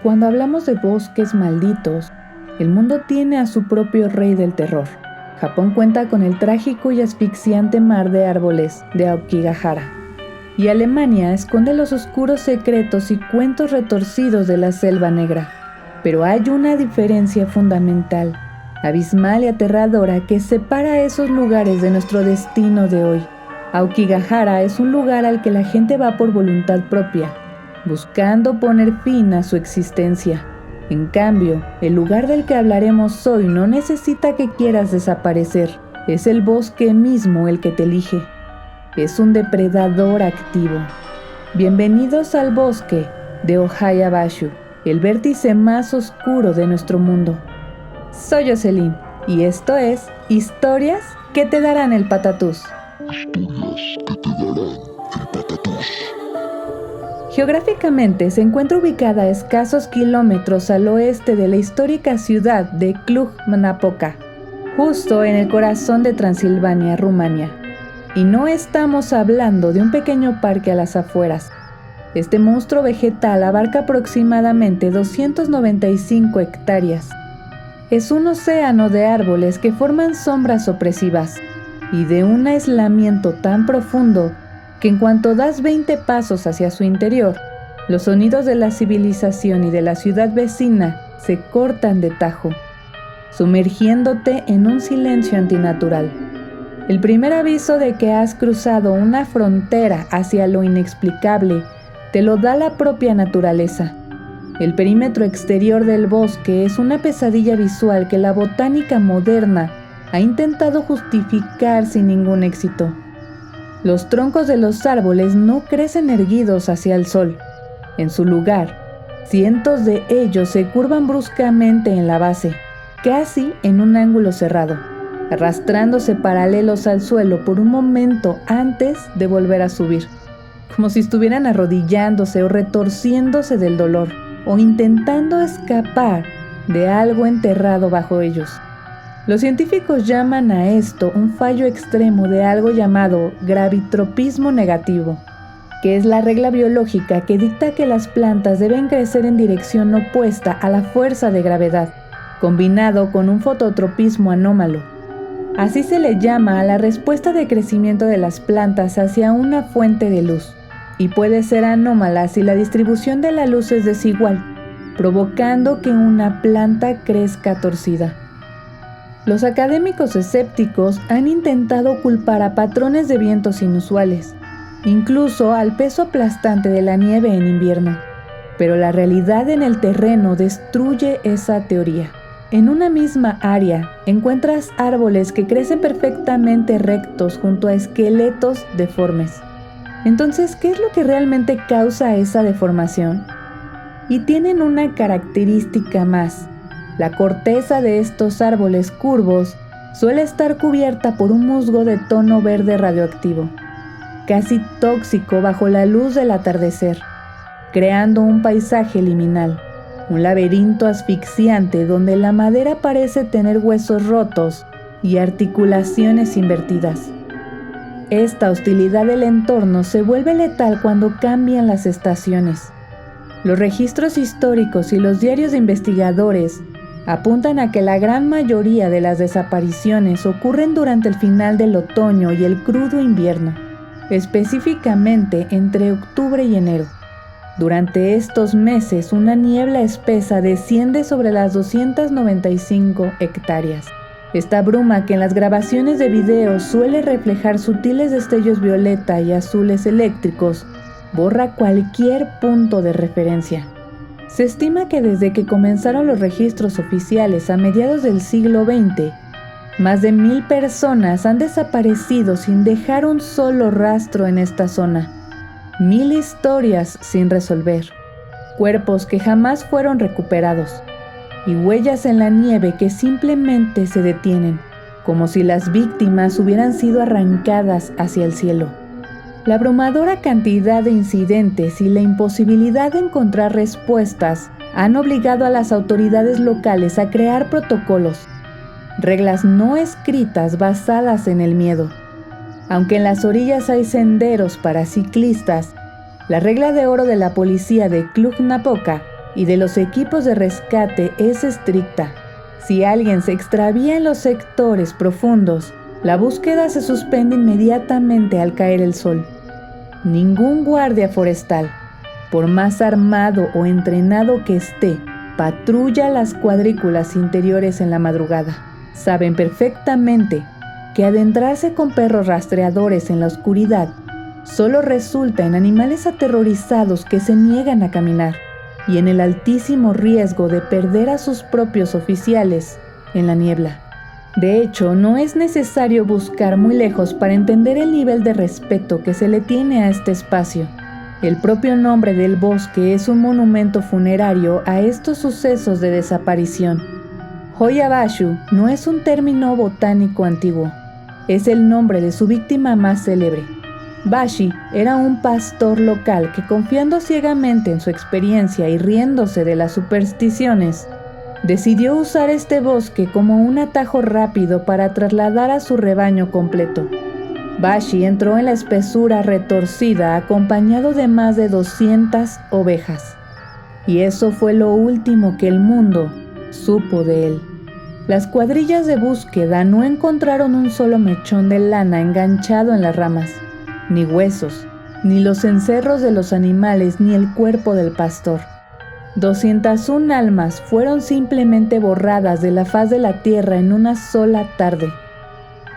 Cuando hablamos de bosques malditos, el mundo tiene a su propio rey del terror. Japón cuenta con el trágico y asfixiante mar de árboles de Aokigahara. Y Alemania esconde los oscuros secretos y cuentos retorcidos de la Selva Negra. Pero hay una diferencia fundamental, abismal y aterradora, que separa esos lugares de nuestro destino de hoy. Aokigahara es un lugar al que la gente va por voluntad propia, buscando poner fin a su existencia. En cambio, el lugar del que hablaremos hoy no necesita que quieras desaparecer. Es el bosque mismo el que te elige. Es un depredador activo. Bienvenidos al bosque de Ohayabashu, el vértice más oscuro de nuestro mundo. Soy Jocelyn y esto es Historias que te darán el patatús. Geográficamente se encuentra ubicada a escasos kilómetros al oeste de la histórica ciudad de Cluj-Napoca, justo en el corazón de Transilvania, Rumania. Y no estamos hablando de un pequeño parque a las afueras. Este monstruo vegetal abarca aproximadamente 295 hectáreas. Es un océano de árboles que forman sombras opresivas y de un aislamiento tan profundo que en cuanto das 20 pasos hacia su interior, los sonidos de la civilización y de la ciudad vecina se cortan de tajo, sumergiéndote en un silencio antinatural. El primer aviso de que has cruzado una frontera hacia lo inexplicable te lo da la propia naturaleza. El perímetro exterior del bosque es una pesadilla visual que la botánica moderna ha intentado justificar sin ningún éxito. Los troncos de los árboles no crecen erguidos hacia el sol. En su lugar, cientos de ellos se curvan bruscamente en la base, casi en un ángulo cerrado, arrastrándose paralelos al suelo por un momento antes de volver a subir, como si estuvieran arrodillándose o retorciéndose del dolor, o intentando escapar de algo enterrado bajo ellos. Los científicos llaman a esto un fallo extremo de algo llamado gravitropismo negativo, que es la regla biológica que dicta que las plantas deben crecer en dirección opuesta a la fuerza de gravedad, combinado con un fototropismo anómalo. Así se le llama a la respuesta de crecimiento de las plantas hacia una fuente de luz, y puede ser anómala si la distribución de la luz es desigual, provocando que una planta crezca torcida. Los académicos escépticos han intentado culpar a patrones de vientos inusuales, incluso al peso aplastante de la nieve en invierno, pero la realidad en el terreno destruye esa teoría. En una misma área encuentras árboles que crecen perfectamente rectos junto a esqueletos deformes. Entonces, ¿qué es lo que realmente causa esa deformación? Y tienen una característica más. La corteza de estos árboles curvos suele estar cubierta por un musgo de tono verde radioactivo, casi tóxico bajo la luz del atardecer, creando un paisaje liminal, un laberinto asfixiante donde la madera parece tener huesos rotos y articulaciones invertidas. Esta hostilidad del entorno se vuelve letal cuando cambian las estaciones. Los registros históricos y los diarios de investigadores apuntan a que la gran mayoría de las desapariciones ocurren durante el final del otoño y el crudo invierno, específicamente entre octubre y enero. Durante estos meses, una niebla espesa desciende sobre las 295 hectáreas. Esta bruma, que en las grabaciones de video suele reflejar sutiles destellos violeta y azules eléctricos, borra cualquier punto de referencia. Se estima que desde que comenzaron los registros oficiales a mediados del siglo XX, más de 1000 personas han desaparecido sin dejar un solo rastro en esta zona. 1000 historias sin resolver, cuerpos que jamás fueron recuperados, y huellas en la nieve que simplemente se detienen, como si las víctimas hubieran sido arrancadas hacia el cielo. La abrumadora cantidad de incidentes y la imposibilidad de encontrar respuestas han obligado a las autoridades locales a crear protocolos, reglas no escritas basadas en el miedo. Aunque en las orillas hay senderos para ciclistas, La regla de oro de la policía de Cluj-Napoca y de los equipos de rescate es estricta. Si alguien se extravía en los sectores profundos, la búsqueda se suspende inmediatamente al caer el sol. Ningún guardia forestal, por más armado o entrenado que esté, patrulla las cuadrículas interiores en la madrugada. Saben perfectamente que adentrarse con perros rastreadores en la oscuridad solo resulta en animales aterrorizados que se niegan a caminar y en el altísimo riesgo de perder a sus propios oficiales en la niebla. De hecho, no es necesario buscar muy lejos para entender el nivel de respeto que se le tiene a este espacio. El propio nombre del bosque es un monumento funerario a estos sucesos de desaparición. Hoya Bashu no es un término botánico antiguo, es el nombre de su víctima más célebre. Bashi era un pastor local que, confiando ciegamente en su experiencia y riéndose de las supersticiones, decidió usar este bosque como un atajo rápido para trasladar a su rebaño completo. Bashi entró en la espesura retorcida acompañado de más de 200 ovejas, y eso fue lo último que el mundo supo de él. Las cuadrillas de búsqueda no encontraron un solo mechón de lana enganchado en las ramas, ni huesos, ni los cencerros de los animales, ni el cuerpo del pastor. 201 almas fueron simplemente borradas de la faz de la tierra en una sola tarde,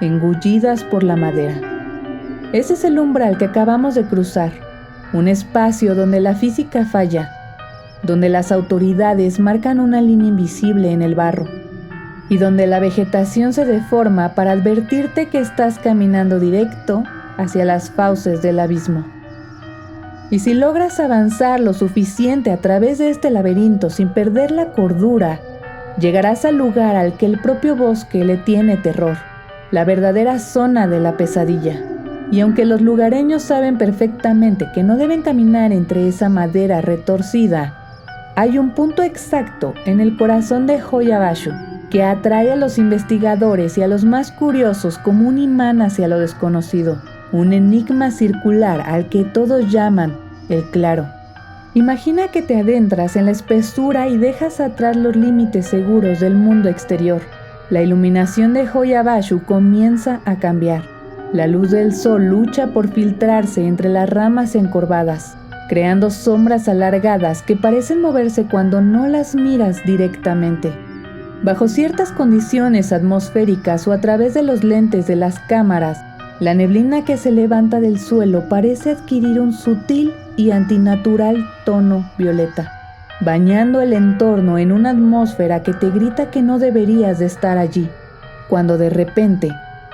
engullidas por la madera. Ese es el umbral que acabamos de cruzar, un espacio donde la física falla, donde las autoridades marcan una línea invisible en el barro, y donde la vegetación se deforma para advertirte que estás caminando directo hacia las fauces del abismo. Y si logras avanzar lo suficiente a través de este laberinto sin perder la cordura, llegarás al lugar al que el propio bosque le tiene terror, la verdadera zona de la pesadilla. Y aunque los lugareños saben perfectamente que no deben caminar entre esa madera retorcida, hay un punto exacto en el corazón de Hoya Bashu que atrae a los investigadores y a los más curiosos como un imán hacia lo desconocido. Un enigma circular al que todos llaman el claro. Imagina que te adentras en la espesura y dejas atrás los límites seguros del mundo exterior. La iluminación de Hoya Bashu comienza a cambiar. La luz del sol lucha por filtrarse entre las ramas encorvadas, creando sombras alargadas que parecen moverse cuando no las miras directamente. Bajo ciertas condiciones atmosféricas o a través de los lentes de las cámaras, la neblina que se levanta del suelo parece adquirir un sutil y antinatural tono violeta, bañando el entorno en una atmósfera que te grita que no deberías de estar allí, cuando de repente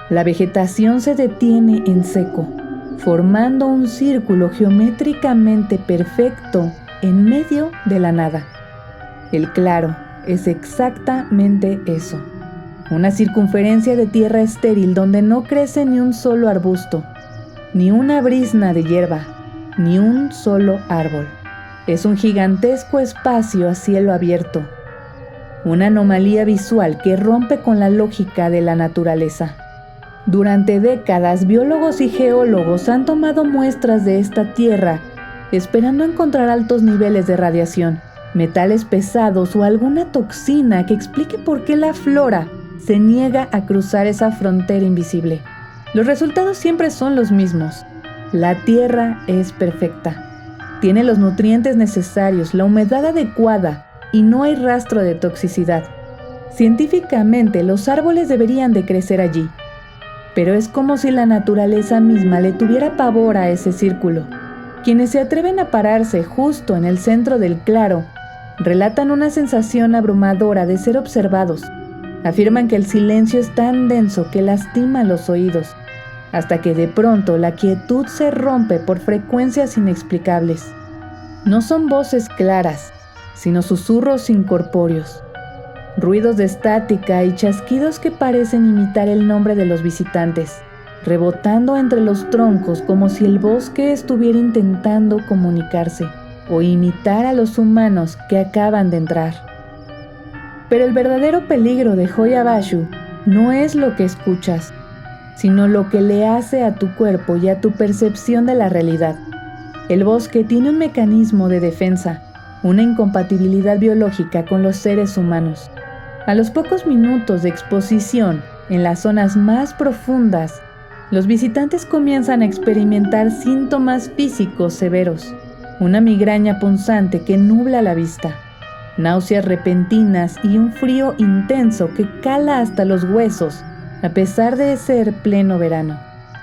la vegetación se detiene en seco, formando un círculo geométricamente perfecto en medio de la nada. El claro es exactamente eso. Una circunferencia de tierra estéril donde no crece ni un solo arbusto, ni una brizna de hierba, ni un solo árbol. Es un gigantesco espacio a cielo abierto, una anomalía visual que rompe con la lógica de la naturaleza. Durante décadas, biólogos y geólogos han tomado muestras de esta tierra, esperando encontrar altos niveles de radiación, metales pesados o alguna toxina que explique por qué la flora se niega a cruzar esa frontera invisible. Los resultados siempre son los mismos. La tierra es perfecta. Tiene los nutrientes necesarios, la humedad adecuada y no hay rastro de toxicidad. Científicamente, los árboles deberían de crecer allí. Pero es como si la naturaleza misma le tuviera pavor a ese círculo. Quienes se atreven a pararse justo en el centro del claro, relatan una sensación abrumadora de ser observados. Afirman que el silencio es tan denso que lastima los oídos, hasta que de pronto la quietud se rompe por frecuencias inexplicables. No son voces claras, sino susurros incorpóreos, ruidos de estática y chasquidos que parecen imitar el nombre de los visitantes, rebotando entre los troncos como si el bosque estuviera intentando comunicarse o imitar a los humanos que acaban de entrar. Pero el verdadero peligro de Hoya Bashu no es lo que escuchas, sino lo que le hace a tu cuerpo y a tu percepción de la realidad. El bosque tiene un mecanismo de defensa, una incompatibilidad biológica con los seres humanos. A los pocos minutos de exposición, en las zonas más profundas, los visitantes comienzan a experimentar síntomas físicos severos, una migraña punzante que nubla la vista, náuseas repentinas y un frío intenso que cala hasta los huesos, a pesar de ser pleno verano.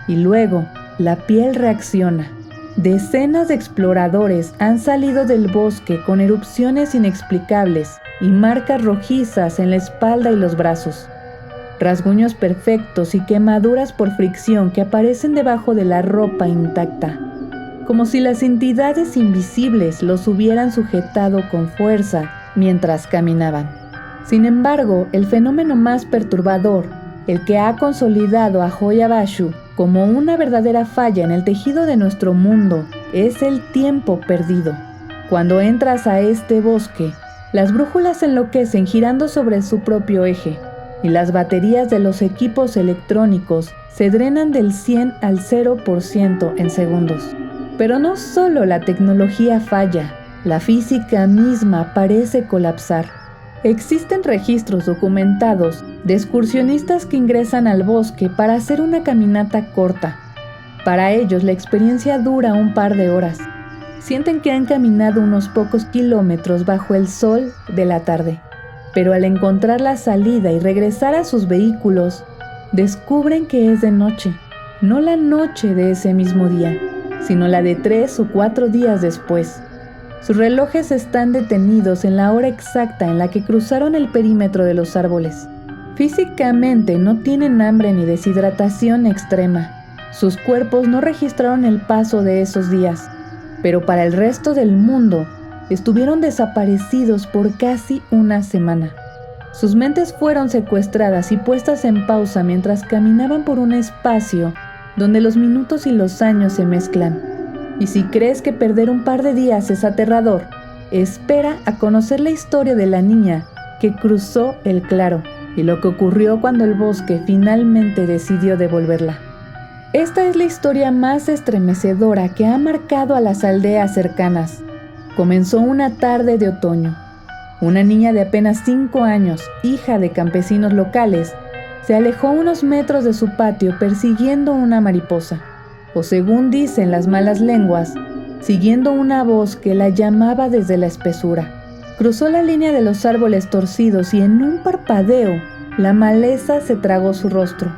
Y luego, la piel reacciona. Decenas de exploradores han salido del bosque con erupciones inexplicables y marcas rojizas en la espalda y los brazos, rasguños perfectos y quemaduras por fricción que aparecen debajo de la ropa intacta, como si las entidades invisibles los hubieran sujetado con fuerza mientras caminaban. Sin embargo, el fenómeno más perturbador, el que ha consolidado a Hoia Baciu como una verdadera falla en el tejido de nuestro mundo, es el tiempo perdido. Cuando entras a este bosque, las brújulas enloquecen girando sobre su propio eje, y las baterías de los equipos electrónicos se drenan del 100 al 0% en segundos. Pero no solo la tecnología falla, la física misma parece colapsar. Existen registros documentados de excursionistas que ingresan al bosque para hacer una caminata corta. Para ellos la experiencia dura un par de horas. Sienten que han caminado unos pocos kilómetros bajo el sol de la tarde, pero al encontrar la salida y regresar a sus vehículos, descubren que es de noche, no la noche de ese mismo día, sino la de 3 o 4 días después. Sus relojes están detenidos en la hora exacta en la que cruzaron el perímetro de los árboles. Físicamente no tienen hambre ni deshidratación extrema. Sus cuerpos no registraron el paso de esos días, pero para el resto del mundo estuvieron desaparecidos por casi una semana. Sus mentes fueron secuestradas y puestas en pausa mientras caminaban por un espacio donde los minutos y los años se mezclan. Y si crees que perder un par de días es aterrador, espera a conocer la historia de la niña que cruzó el claro y lo que ocurrió cuando el bosque finalmente decidió devolverla. Esta es la historia más estremecedora que ha marcado a las aldeas cercanas. Comenzó una tarde de otoño. Una niña de apenas 5 años, hija de campesinos locales, se alejó unos metros de su patio persiguiendo una mariposa, o según dicen las malas lenguas, siguiendo una voz que la llamaba desde la espesura. Cruzó la línea de los árboles torcidos y en un parpadeo, la maleza se tragó su rostro.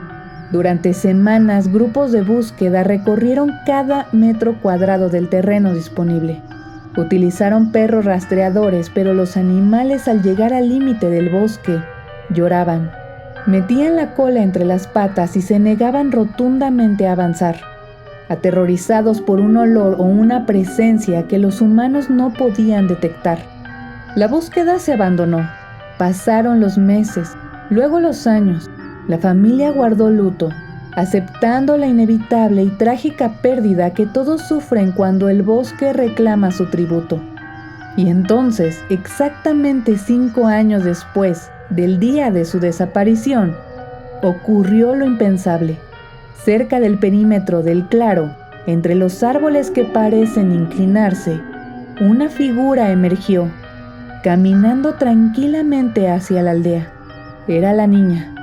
Durante semanas, grupos de búsqueda recorrieron cada metro cuadrado del terreno disponible. Utilizaron perros rastreadores, pero los animales al llegar al límite del bosque lloraban. Metían la cola entre las patas y se negaban rotundamente a avanzar, aterrorizados por un olor o una presencia que los humanos no podían detectar. La búsqueda se abandonó. Pasaron los meses, luego los años. La familia guardó luto, aceptando la inevitable y trágica pérdida que todos sufren cuando el bosque reclama su tributo. Y entonces, exactamente 5 años después del día de su desaparición, ocurrió lo impensable. Cerca del perímetro del claro, entre los árboles que parecen inclinarse, una figura emergió, caminando tranquilamente hacia la aldea. Era la niña.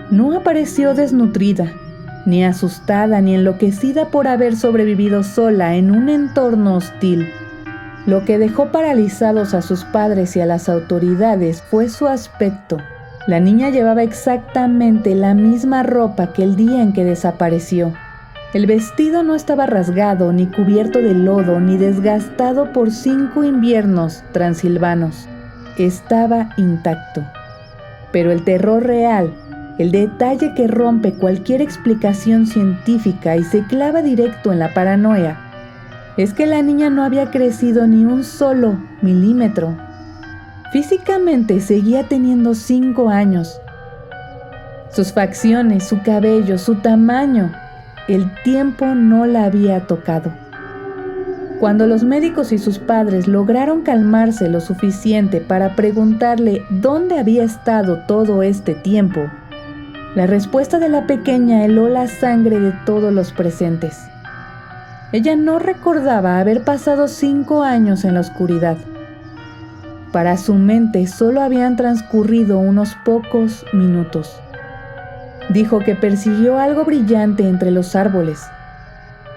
No apareció desnutrida, ni asustada ni enloquecida por haber sobrevivido sola en un entorno hostil. Lo que dejó paralizados a sus padres y a las autoridades fue su aspecto. La niña llevaba exactamente la misma ropa que el día en que desapareció. El vestido no estaba rasgado, ni cubierto de lodo, ni desgastado por 5 inviernos transilvanos. Estaba intacto. Pero el terror real, el detalle que rompe cualquier explicación científica y se clava directo en la paranoia, es que la niña no había crecido ni un solo milímetro. Físicamente seguía teniendo 5 años. Sus facciones, su cabello, su tamaño, el tiempo no la había tocado. Cuando los médicos y sus padres lograron calmarse lo suficiente para preguntarle dónde había estado todo este tiempo, la respuesta de la pequeña heló la sangre de todos los presentes. Ella no recordaba haber pasado 5 años en la oscuridad. Para su mente solo habían transcurrido unos pocos minutos. Dijo que persiguió algo brillante entre los árboles.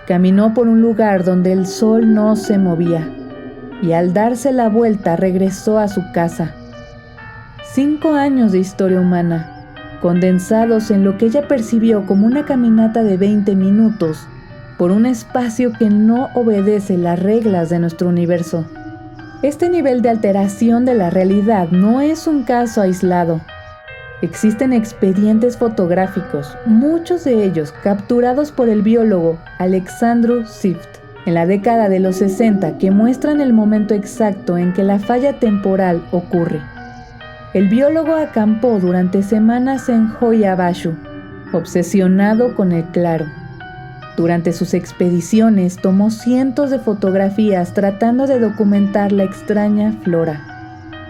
Caminó por un lugar donde el sol no se movía y al darse la vuelta regresó a su casa. 5 años de historia humana, condensados en lo que ella percibió como una caminata de 20 minutos por un espacio que no obedece las reglas de nuestro universo. Este nivel de alteración de la realidad no es un caso aislado. Existen expedientes fotográficos, muchos de ellos capturados por el biólogo Alexandru Sift en la década de los 60, que muestran el momento exacto en que la falla temporal ocurre. El biólogo acampó durante semanas en Hoia Bashu, obsesionado con el claro. Durante sus expediciones tomó cientos de fotografías tratando de documentar la extraña flora.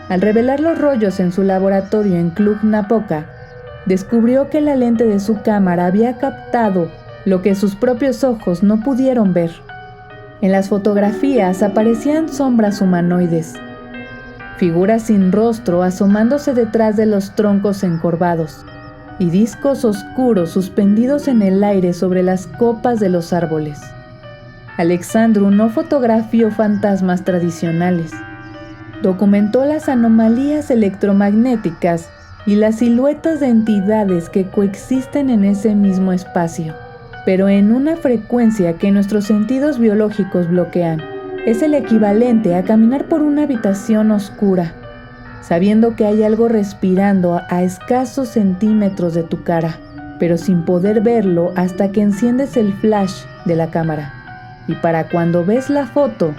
Al revelar los rollos en su laboratorio en Cluj-Napoca, descubrió que la lente de su cámara había captado lo que sus propios ojos no pudieron ver. En las fotografías aparecían sombras humanoides, figuras sin rostro asomándose detrás de los troncos encorvados, y discos oscuros suspendidos en el aire sobre las copas de los árboles. Alexandru no fotografió fantasmas tradicionales. Documentó las anomalías electromagnéticas y las siluetas de entidades que coexisten en ese mismo espacio, pero en una frecuencia que nuestros sentidos biológicos bloquean. Es el equivalente a caminar por una habitación oscura, sabiendo que hay algo respirando a escasos centímetros de tu cara, pero sin poder verlo hasta que enciendes el flash de la cámara. Y para cuando ves la foto,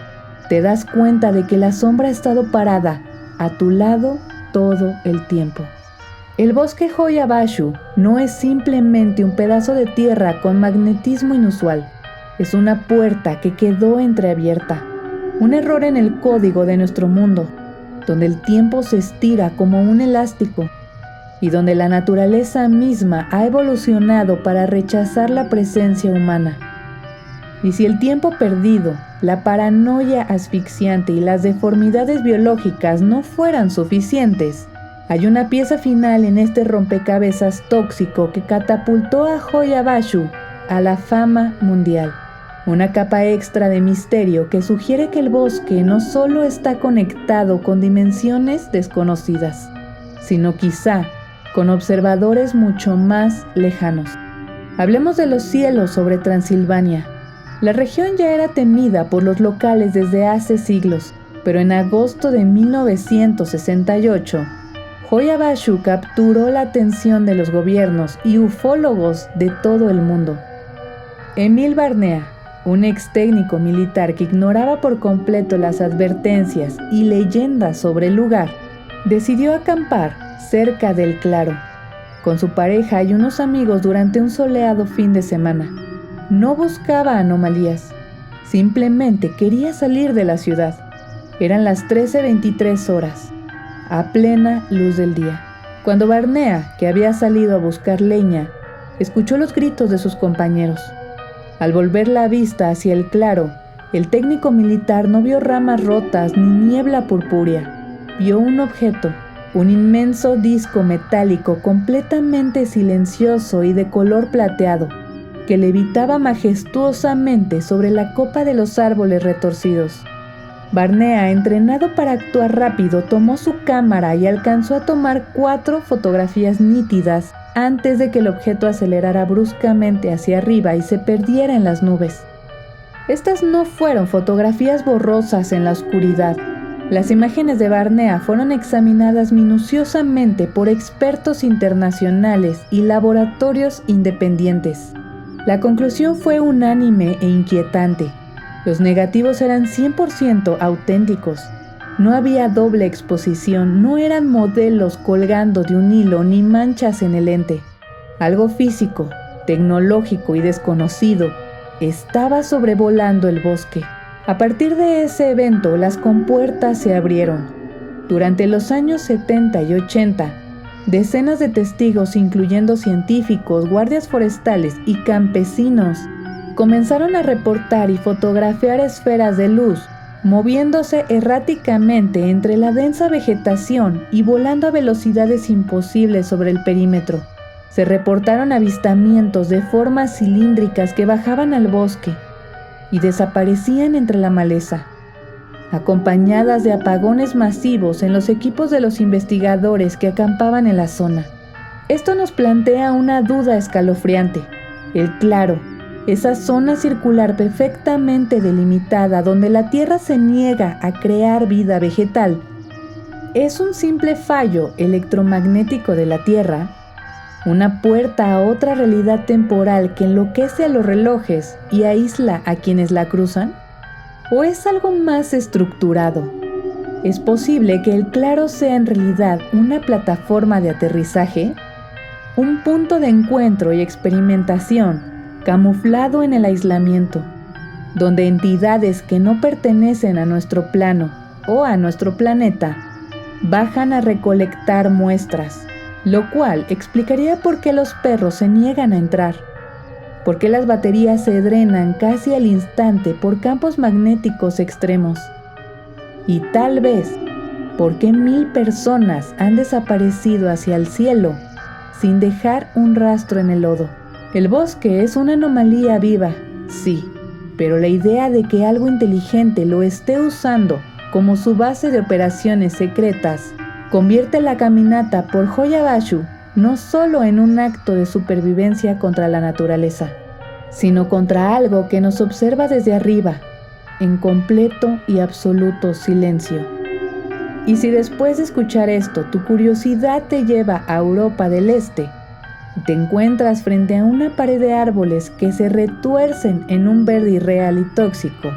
te das cuenta de que la sombra ha estado parada a tu lado todo el tiempo. El bosque Hoia Bashu no es simplemente un pedazo de tierra con magnetismo inusual. Es una puerta que quedó entreabierta, un error en el código de nuestro mundo, donde el tiempo se estira como un elástico y donde la naturaleza misma ha evolucionado para rechazar la presencia humana. Y si el tiempo perdido, la paranoia asfixiante y las deformidades biológicas no fueran suficientes, hay una pieza final en este rompecabezas tóxico que catapultó a Hoia Bashu a la fama mundial. Una capa extra de misterio que sugiere que el bosque no solo está conectado con dimensiones desconocidas, sino quizá con observadores mucho más lejanos. Hablemos de los cielos sobre Transilvania. La región ya era temida por los locales desde hace siglos, pero en agosto de 1968, Hoia Bashu capturó la atención de los gobiernos y ufólogos de todo el mundo. Emil Barnea, un ex técnico militar que ignoraba por completo las advertencias y leyendas sobre el lugar, decidió acampar cerca del claro, con su pareja y unos amigos durante un soleado fin de semana. No buscaba anomalías, simplemente quería salir de la ciudad. Eran las 13:23 horas, a plena luz del día, cuando Barnea, que había salido a buscar leña, escuchó los gritos de sus compañeros. Al volver la vista hacia el claro, el técnico militar no vio ramas rotas ni niebla purpúrea. Vio un objeto, un inmenso disco metálico completamente silencioso y de color plateado, que levitaba majestuosamente sobre la copa de los árboles retorcidos. Barnea, entrenado para actuar rápido, tomó su cámara y alcanzó a tomar 4 fotografías nítidas antes de que el objeto acelerara bruscamente hacia arriba y se perdiera en las nubes. Estas no fueron fotografías borrosas en la oscuridad. Las imágenes de Barnea fueron examinadas minuciosamente por expertos internacionales y laboratorios independientes. La conclusión fue unánime e inquietante. Los negativos eran 100% auténticos. No había doble exposición, no eran modelos colgando de un hilo ni manchas en el lente. Algo físico, tecnológico y desconocido estaba sobrevolando el bosque. A partir de ese evento, las compuertas se abrieron. Durante los años 70 y 80, decenas de testigos, incluyendo científicos, guardias forestales y campesinos, comenzaron a reportar y fotografiar esferas de luz, moviéndose erráticamente entre la densa vegetación y volando a velocidades imposibles sobre el perímetro. Se reportaron avistamientos de formas cilíndricas que bajaban al bosque y desaparecían entre la maleza, acompañadas de apagones masivos en los equipos de los investigadores que acampaban en la zona. Esto nos plantea una duda escalofriante. El claro, esa zona circular perfectamente delimitada donde la Tierra se niega a crear vida vegetal, ¿es un simple fallo electromagnético de la Tierra? ¿Una puerta a otra realidad temporal que enloquece a los relojes y aísla a quienes la cruzan? ¿O es algo más estructurado? ¿Es posible que el claro sea en realidad una plataforma de aterrizaje? ¿Un punto de encuentro y experimentación camuflado en el aislamiento, donde entidades que no pertenecen a nuestro plano o a nuestro planeta bajan a recolectar muestras? Lo cual explicaría por qué los perros se niegan a entrar, por qué las baterías se drenan casi al instante por campos magnéticos extremos, y tal vez por qué 1000 personas han desaparecido hacia el cielo sin dejar un rastro en el lodo. El bosque es una anomalía viva, sí, pero la idea de que algo inteligente lo esté usando como su base de operaciones secretas convierte la caminata por Hoya Bashu no solo en un acto de supervivencia contra la naturaleza, sino contra algo que nos observa desde arriba, en completo y absoluto silencio. Y si después de escuchar esto tu curiosidad te lleva a Europa del Este y te encuentras frente a una pared de árboles que se retuercen en un verde irreal y tóxico,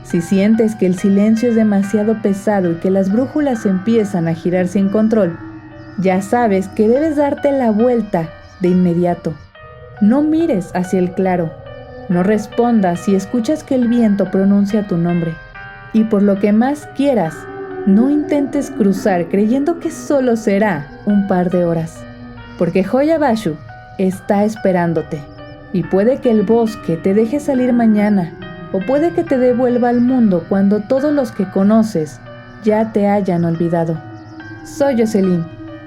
si sientes que el silencio es demasiado pesado y que las brújulas empiezan a girar sin control, ya sabes que debes darte la vuelta de inmediato. No mires hacia el claro, no respondas si escuchas que el viento pronuncia tu nombre. Y por lo que más quieras, no intentes cruzar creyendo que solo será un par de horas, porque Hoya Bashu está esperándote. Y puede que el bosque te deje salir mañana, o puede que te devuelva al mundo cuando todos los que conoces ya te hayan olvidado. Soy Jocelyn,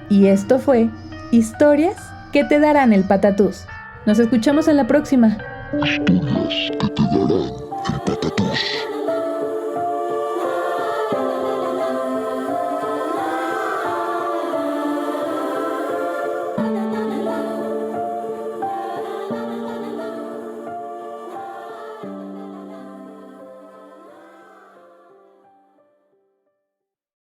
y esto fue Historias que te darán el patatús. Nos escuchamos en la próxima. Historias que te darán el patatús.